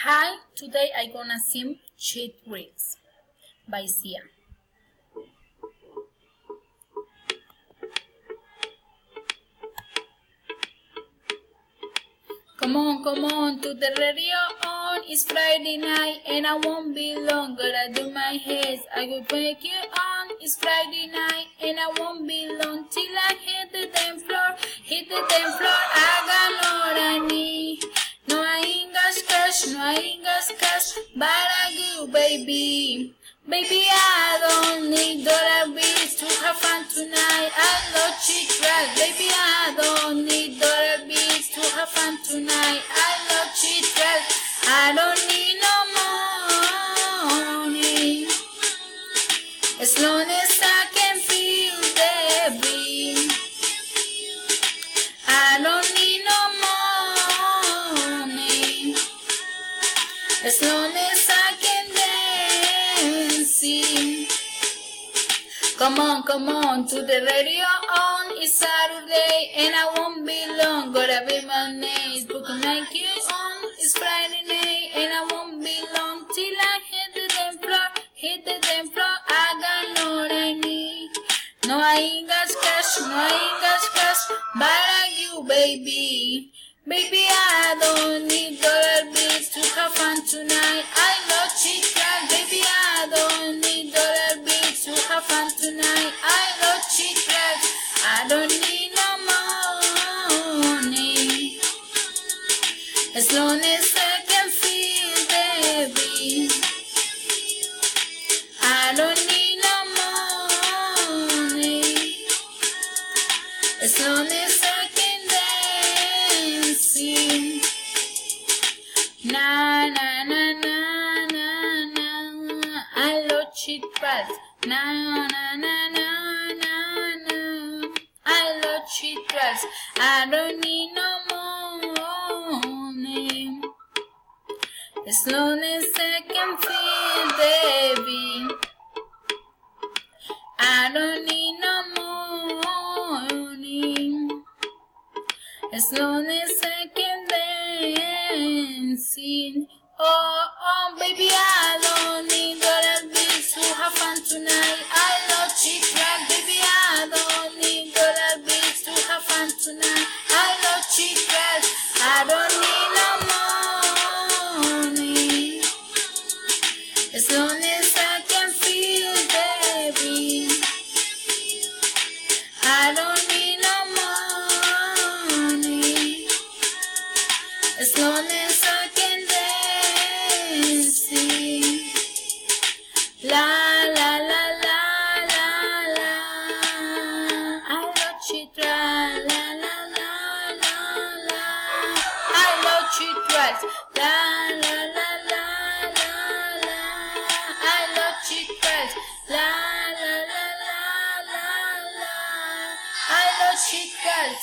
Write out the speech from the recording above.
Hi, today I gonna sing Cheat Reels by Sia. Come on, to the radio on. It's Friday night and I won't be long. Gotta do my hair, I will make you on. It's Friday night and I won't be long till I hit the damn floor. I got what I need. No, I ain't got cash, but I do, baby. Baby, I don't need dollar bills to have fun tonight. I love cheap drugs. Baby, I don't need dollar bills to have fun tonight. I love cheap drugs. I don't need no money. As long as I can feel the beat. I don't need no money. As long as I can dancing. Come on, to the radio on. It's Saturday and I won't be long. Gotta be my name, booking like you on. It's Friday night and I won't be long till I hit the damn floor. I got what I need. No, I ain't got cash, but I you, baby. Baby, I don't need dollar bills to have fun tonight. I love cheap drugs. Baby, I don't need dollar bills to have fun tonight. I love cheap drugs. I don't need no money. As long as I can feel the beat. I don't need no money. As long as I can dancing. Na na na na na na. I love cheap drugs. Na na na na na na. I love cheap drugs. I don't need no money. As long as I can feel the beat. I don't need no money. As long as I can dancing. Oh, baby, I don't need dollar bills to have fun tonight. I love cheap drugs, baby, I don't need dollar bills to have fun tonight. I love cheap drugs, I don't need no money. As long as I can feel the beat. I don't need no money. As long as I can dancing. La la la la la la. I love chitra. La la la la la. I love chitras. La la la la la la. I love chitras. La la la la la la. I love chitras.